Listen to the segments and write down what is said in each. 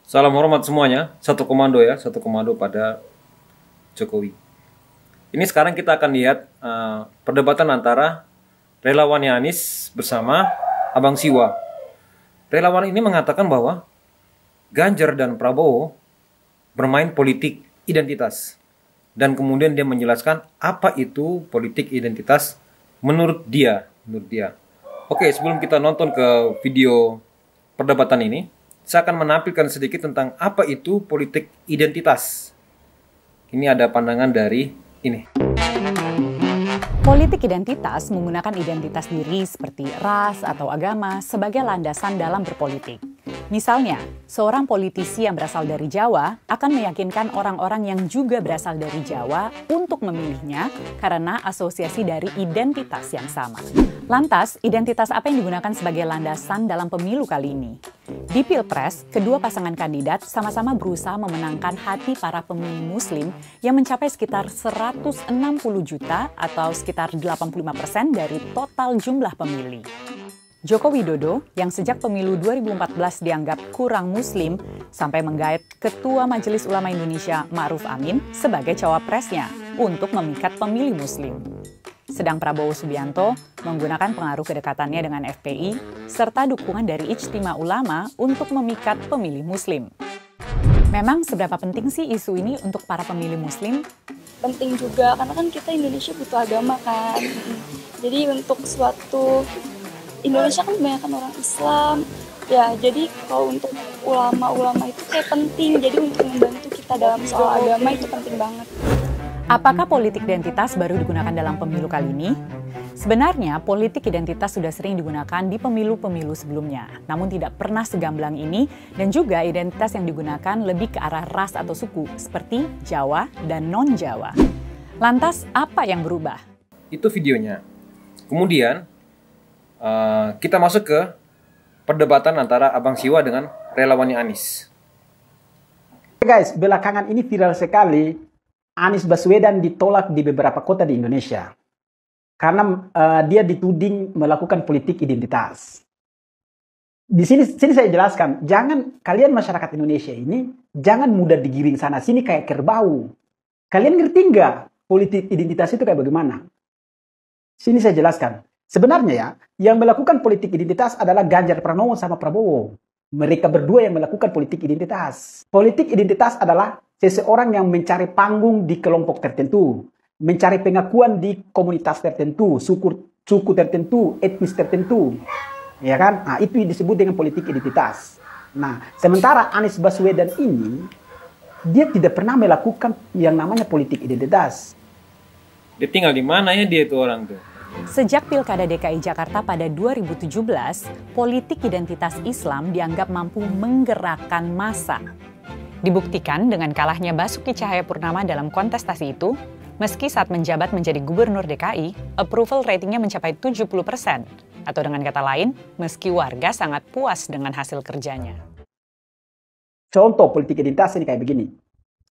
Salam hormat semuanya, satu komando ya, satu komando pada Jokowi. Ini sekarang kita akan lihat perdebatan antara relawannya Anies bersama Abang Siwa. Relawan ini mengatakan bahwa Ganjar dan Prabowo bermain politik identitas. Dan kemudian dia menjelaskan apa itu politik identitas menurut dia. Oke, sebelum kita nonton ke video perdebatan ini, saya akan menampilkan sedikit tentang apa itu politik identitas. Ini ada pandangan dari ini. Politik identitas menggunakan identitas diri seperti ras atau agama sebagai landasan dalam berpolitik. Misalnya, seorang politisi yang berasal dari Jawa akan meyakinkan orang-orang yang juga berasal dari Jawa untuk memilihnya karena asosiasi dari identitas yang sama. Lantas, identitas apa yang digunakan sebagai landasan dalam pemilu kali ini? Di Pilpres, kedua pasangan kandidat sama-sama berusaha memenangkan hati para pemilih Muslim yang mencapai sekitar 160 juta atau sekitar 85% dari total jumlah pemilih. Joko Widodo, yang sejak pemilu 2014 dianggap kurang Muslim, sampai menggait Ketua Majelis Ulama Indonesia Ma'ruf Amin sebagai cawapresnya untuk memikat pemilih Muslim. Sedang Prabowo Subianto menggunakan pengaruh kedekatannya dengan FPI serta dukungan dari Ijtima Ulama untuk memikat pemilih Muslim. Memang seberapa penting sih isu ini untuk para pemilih Muslim? Penting juga, karena kan kita Indonesia butuh agama kan. Jadi untuk suatu Indonesia kan kebanyakan orang Islam. Ya, jadi kalau untuk ulama-ulama itu kayak penting. Jadi untuk membantu kita dalam soal agama itu penting banget. Apakah politik identitas baru digunakan dalam pemilu kali ini? Sebenarnya, politik identitas sudah sering digunakan di pemilu-pemilu sebelumnya, namun tidak pernah segamblang ini, dan juga identitas yang digunakan lebih ke arah ras atau suku, seperti Jawa dan non-Jawa. Lantas, apa yang berubah? Itu videonya. Kemudian, kita masuk ke perdebatan antara Abang Siwa dengan relawannya Anies. Guys, belakangan ini viral sekali. Anies Baswedan ditolak di beberapa kota di Indonesia karena dia dituding melakukan politik identitas. Di sini saya jelaskan, jangan kalian masyarakat Indonesia ini jangan mudah digiring sana sini kayak kerbau. Kalian ngerti nggak politik identitas itu kayak bagaimana? Sini saya jelaskan. Sebenarnya ya, yang melakukan politik identitas adalah Ganjar Pranowo sama Prabowo. Mereka berdua yang melakukan politik identitas. Politik identitas adalah seseorang yang mencari panggung di kelompok tertentu, mencari pengakuan di komunitas tertentu, suku tertentu, etnis tertentu. Ya kan? Nah, itu disebut dengan politik identitas. Nah, sementara Anies Baswedan ini, dia tidak pernah melakukan yang namanya politik identitas. Dia tinggal di mana ya dia itu orang tuh? Sejak Pilkada DKI Jakarta pada 2017, politik identitas Islam dianggap mampu menggerakkan massa. Dibuktikan dengan kalahnya Basuki Cahayapurnama dalam kontestasi itu, meski saat menjabat menjadi gubernur DKI, approval ratingnya mencapai 70%. Atau dengan kata lain, meski warga sangat puas dengan hasil kerjanya. Contoh politik identitas ini kayak begini.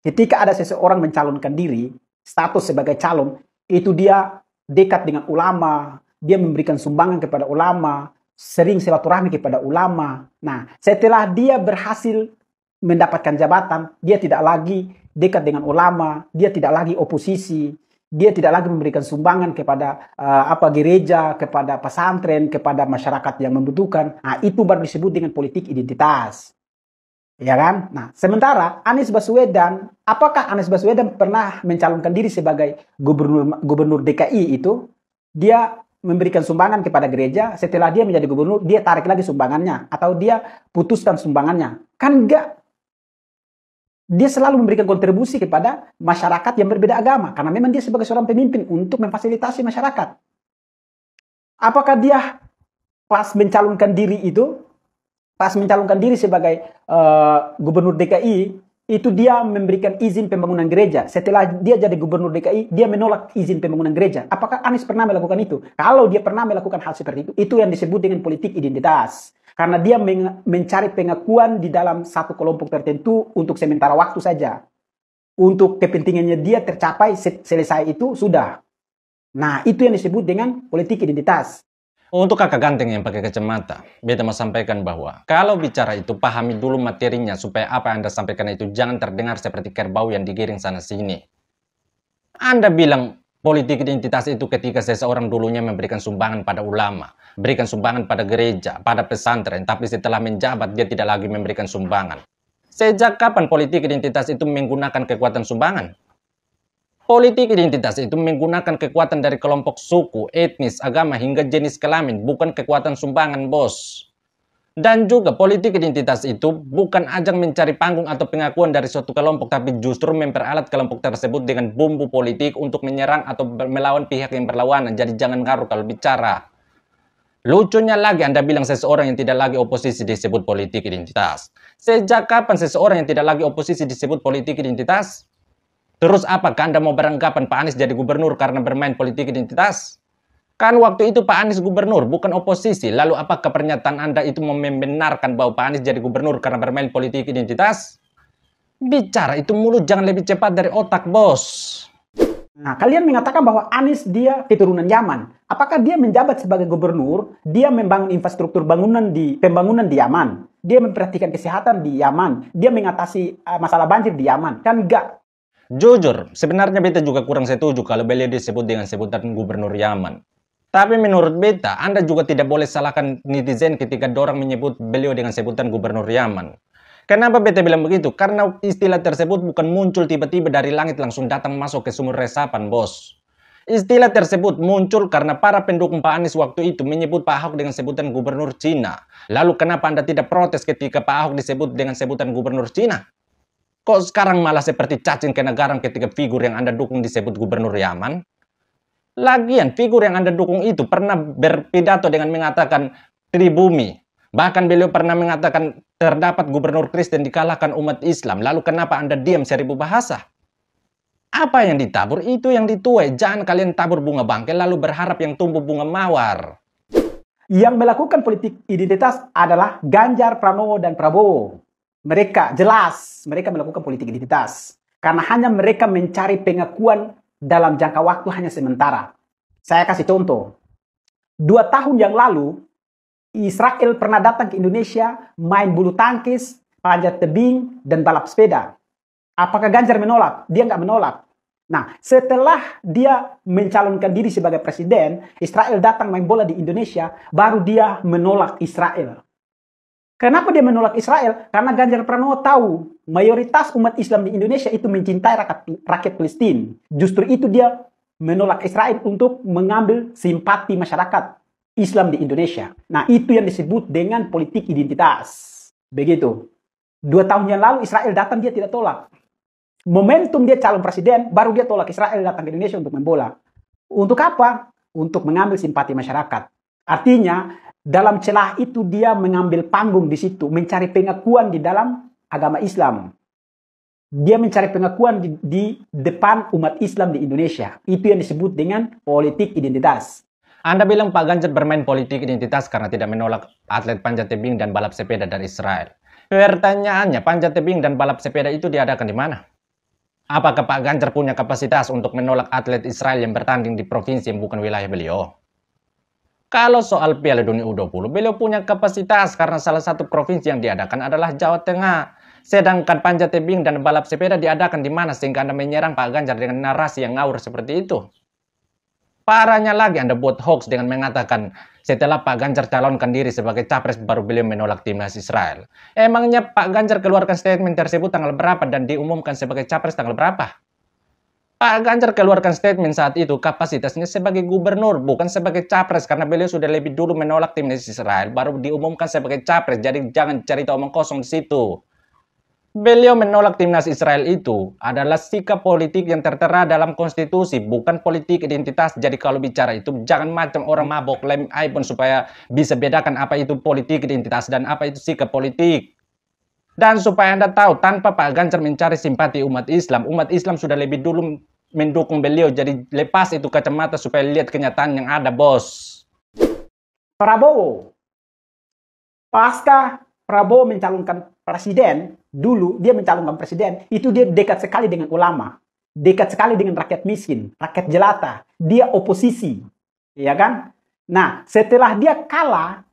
Ketika ada seseorang mencalonkan diri, status sebagai calon, itu dia dekat dengan ulama, dia memberikan sumbangan kepada ulama, sering silaturahmi kepada ulama. Nah, setelah dia berhasil mendapatkan jabatan, dia tidak lagi dekat dengan ulama, dia tidak lagi oposisi, dia tidak lagi memberikan sumbangan kepada gereja, kepada pesantren, kepada masyarakat yang membutuhkan. Nah, itu baru disebut dengan politik identitas. Ya kan? Nah, sementara Anies Baswedan, apakah Anies Baswedan pernah mencalonkan diri sebagai gubernur DKI itu? Dia memberikan sumbangan kepada gereja, setelah dia menjadi gubernur, dia tarik lagi sumbangannya, atau dia putuskan sumbangannya. Kan enggak. Dia selalu memberikan kontribusi kepada masyarakat yang berbeda agama, karena memang dia sebagai seorang pemimpin untuk memfasilitasi masyarakat. Apakah dia pas mencalonkan diri sebagai gubernur DKI, itu dia memberikan izin pembangunan gereja. Setelah dia jadi gubernur DKI, dia menolak izin pembangunan gereja. Apakah Anies pernah melakukan itu? Kalau dia pernah melakukan hal seperti itu yang disebut dengan politik identitas. Karena dia mencari pengakuan di dalam satu kelompok tertentu untuk sementara waktu saja. Untuk kepentingannya dia tercapai, selesai itu sudah. Nah, itu yang disebut dengan politik identitas. Untuk kakak ganteng yang pakai kacamata, beta mau sampaikan bahwa kalau bicara itu pahami dulu materinya supaya apa yang Anda sampaikan itu jangan terdengar seperti kerbau yang digiring sana sini. Anda bilang politik identitas itu ketika seseorang dulunya memberikan sumbangan pada ulama, berikan sumbangan pada gereja, pada pesantren, tapi setelah menjabat dia tidak lagi memberikan sumbangan. Sejak kapan politik identitas itu menggunakan kekuatan sumbangan? Politik identitas itu menggunakan kekuatan dari kelompok suku, etnis, agama, hingga jenis kelamin, bukan kekuatan sumbangan, bos. Dan juga politik identitas itu bukan ajang mencari panggung atau pengakuan dari suatu kelompok, tapi justru memperalat kelompok tersebut dengan bumbu politik untuk menyerang atau melawan pihak yang berlawanan. Jadi jangan ngaruh kalau bicara. Lucunya lagi Anda bilang seseorang yang tidak lagi oposisi disebut politik identitas. Sejak kapan seseorang yang tidak lagi oposisi disebut politik identitas? Terus apakah Anda mau beranggapan Pak Anies jadi gubernur karena bermain politik identitas? Kan waktu itu Pak Anies gubernur, bukan oposisi. Lalu apakah pernyataan Anda itu membenarkan bahwa Pak Anies jadi gubernur karena bermain politik identitas? Bicara itu mulut jangan lebih cepat dari otak, bos. Nah, kalian mengatakan bahwa Anies dia keturunan Yaman. Apakah dia menjabat sebagai gubernur, dia membangun infrastruktur pembangunan di Yaman, dia memperhatikan kesehatan di Yaman, dia mengatasi masalah banjir di Yaman? Kan enggak. Jujur, sebenarnya beta juga kurang setuju kalau beliau disebut dengan sebutan gubernur Yaman. Tapi menurut beta, Anda juga tidak boleh salahkan netizen ketika dorang menyebut beliau dengan sebutan gubernur Yaman. Kenapa beta bilang begitu? Karena istilah tersebut bukan muncul tiba-tiba dari langit langsung datang masuk ke sumur resapan, bos. Istilah tersebut muncul karena para pendukung Pak Anies waktu itu menyebut Pak Ahok dengan sebutan gubernur Cina. Lalu kenapa Anda tidak protes ketika Pak Ahok disebut dengan sebutan gubernur Cina? Kok sekarang malah seperti cacing kena garam ketika figur yang Anda dukung disebut gubernur Yaman? Lagian, figur yang Anda dukung itu pernah berpidato dengan mengatakan pribumi. Bahkan beliau pernah mengatakan terdapat gubernur Kristen dikalahkan umat Islam. Lalu kenapa Anda diam 1000 bahasa? Apa yang ditabur itu yang dituai. Jangan kalian tabur bunga bangkai lalu berharap yang tumbuh bunga mawar. Yang melakukan politik identitas adalah Ganjar, Pranowo, dan Prabowo. Mereka jelas, mereka melakukan politik identitas. Karena hanya mereka mencari pengakuan dalam jangka waktu hanya sementara. Saya kasih contoh. 2 tahun yang lalu, Israel pernah datang ke Indonesia, main bulu tangkis, panjat tebing, dan balap sepeda. Apakah Ganjar menolak? Dia nggak menolak. Nah, setelah dia mencalonkan diri sebagai presiden, Israel datang main bola di Indonesia, baru dia menolak Israel. Kenapa dia menolak Israel? Karena Ganjar Pranowo tahu mayoritas umat Islam di Indonesia itu mencintai rakyat Palestina. Justru itu dia menolak Israel untuk mengambil simpati masyarakat Islam di Indonesia. Nah, itu yang disebut dengan politik identitas. Begitu. 2 tahun yang lalu Israel datang, dia tidak tolak. Momentum dia calon presiden, baru dia tolak Israel datang ke Indonesia untuk main bola. Untuk apa? Untuk mengambil simpati masyarakat. Artinya, dalam celah itu dia mengambil panggung di situ, mencari pengakuan di dalam agama Islam. Dia mencari pengakuan di depan umat Islam di Indonesia. Itu yang disebut dengan politik identitas. Anda bilang Pak Ganjar bermain politik identitas karena tidak menolak atlet panjat tebing dan balap sepeda dari Israel. Pertanyaannya, panjat tebing dan balap sepeda itu diadakan di mana? Apakah Pak Ganjar punya kapasitas untuk menolak atlet Israel yang bertanding di provinsi yang bukan wilayah beliau? Kalau soal Piala Dunia U20, beliau punya kapasitas karena salah satu provinsi yang diadakan adalah Jawa Tengah. Sedangkan panjat tebing dan balap sepeda diadakan di mana sehingga Anda menyerang Pak Ganjar dengan narasi yang ngawur seperti itu? Parahnya lagi Anda buat hoax dengan mengatakan setelah Pak Ganjar calonkan diri sebagai capres baru beliau menolak timnas Israel. Emangnya Pak Ganjar keluarkan statement tersebut tanggal berapa dan diumumkan sebagai capres tanggal berapa? Pak Ganjar keluarkan statement saat itu kapasitasnya sebagai gubernur, bukan sebagai capres. Karena beliau sudah lebih dulu menolak timnas Israel, baru diumumkan sebagai capres. Jadi jangan cerita omong kosong di situ. Beliau menolak timnas Israel itu adalah sikap politik yang tertera dalam konstitusi, bukan politik identitas. Jadi kalau bicara itu, jangan macam orang mabok lem iPhone supaya bisa bedakan apa itu politik identitas dan apa itu sikap politik. Dan supaya Anda tahu, tanpa Pak Ganjar mencari simpati umat Islam sudah lebih dulu mendukung beliau. Jadi lepas itu kacamata supaya lihat kenyataan yang ada, bos. Prabowo. Pasca Prabowo mencalonkan presiden, dulu dia mencalonkan presiden, itu dia dekat sekali dengan ulama. Dekat sekali dengan rakyat miskin, rakyat jelata. Dia oposisi. Ya kan? Nah, setelah dia kalah,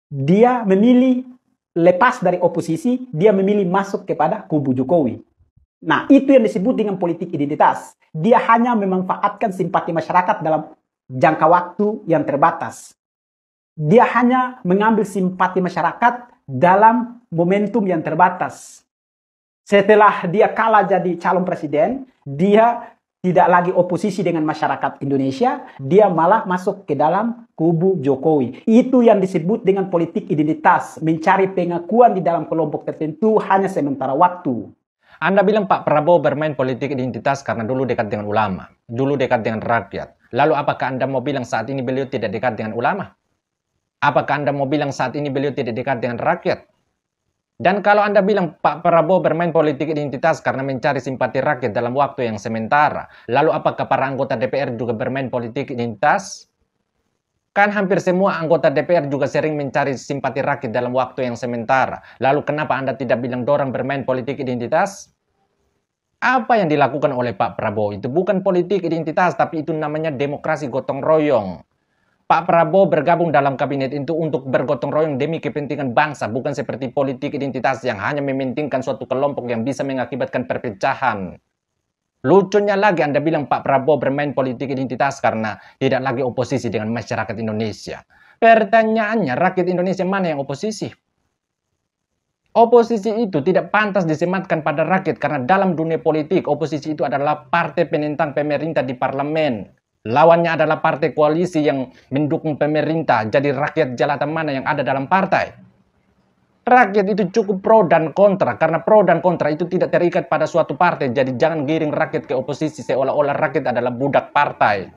dia memilih lepas dari oposisi, dia memilih masuk kepada kubu Jokowi. Nah, itu yang disebut dengan politik identitas. Dia hanya memanfaatkan simpati masyarakat dalam jangka waktu yang terbatas. Dia hanya mengambil simpati masyarakat dalam momentum yang terbatas. Setelah dia kalah jadi calon presiden, dia tidak lagi oposisi dengan masyarakat Indonesia, dia malah masuk ke dalam kubu Jokowi. Itu yang disebut dengan politik identitas, mencari pengakuan di dalam kelompok tertentu hanya sementara waktu. Anda bilang Pak Prabowo bermain politik identitas karena dulu dekat dengan ulama, dulu dekat dengan rakyat. Lalu apakah Anda mau bilang saat ini beliau tidak dekat dengan ulama? Apakah Anda mau bilang saat ini beliau tidak dekat dengan rakyat? Dan kalau Anda bilang Pak Prabowo bermain politik identitas karena mencari simpati rakyat dalam waktu yang sementara, lalu apakah para anggota DPR juga bermain politik identitas? Kan hampir semua anggota DPR juga sering mencari simpati rakyat dalam waktu yang sementara. Lalu kenapa Anda tidak bilang dorang bermain politik identitas? Apa yang dilakukan oleh Pak Prabowo itu bukan politik identitas, tapi itu namanya demokrasi gotong royong. Pak Prabowo bergabung dalam kabinet itu untuk bergotong royong demi kepentingan bangsa, bukan seperti politik identitas yang hanya mementingkan suatu kelompok yang bisa mengakibatkan perpecahan. Lucunya lagi Anda bilang Pak Prabowo bermain politik identitas karena tidak lagi oposisi dengan masyarakat Indonesia. Pertanyaannya, rakyat Indonesia mana yang oposisi? Oposisi itu tidak pantas disematkan pada rakyat karena dalam dunia politik, oposisi itu adalah partai penentang pemerintah di parlemen. Lawannya adalah partai koalisi yang mendukung pemerintah. Jadi rakyat jelata mana yang ada dalam partai? Rakyat itu cukup pro dan kontra. Karena pro dan kontra itu tidak terikat pada suatu partai. Jadi jangan giring rakyat ke oposisi seolah-olah rakyat adalah budak partai.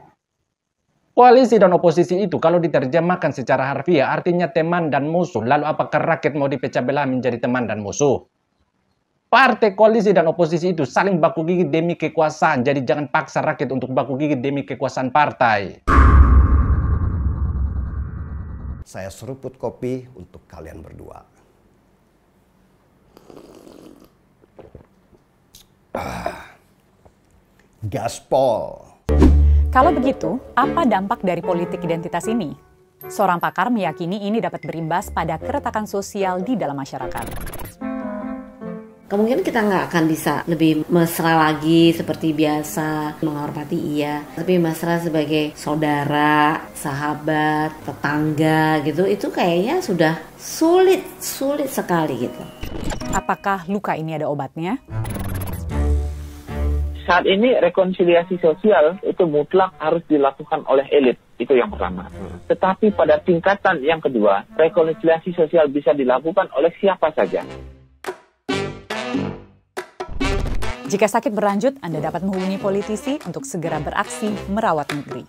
Koalisi dan oposisi itu kalau diterjemahkan secara harfiah artinya teman dan musuh. Lalu apakah rakyat mau dipecah belah menjadi teman dan musuh? Partai koalisi dan oposisi itu saling baku gigit demi kekuasaan. Jadi jangan paksa rakyat untuk baku gigit demi kekuasaan partai. Saya seruput kopi untuk kalian berdua. Gaspol. Kalau begitu, apa dampak dari politik identitas ini? Seorang pakar meyakini ini dapat berimbas pada keretakan sosial di dalam masyarakat. Kemungkinan kita nggak akan bisa lebih mesra lagi seperti biasa, menghormati iya. Tapi mesra sebagai saudara, sahabat, tetangga gitu, itu kayaknya sudah sulit sekali gitu. Apakah luka ini ada obatnya? Saat ini rekonsiliasi sosial itu mutlak harus dilakukan oleh elit. Itu yang pertama. Tetapi pada tingkatan yang kedua, rekonsiliasi sosial bisa dilakukan oleh siapa saja. Jika sakit berlanjut, Anda dapat menghubungi politisi untuk segera beraksi merawat negeri.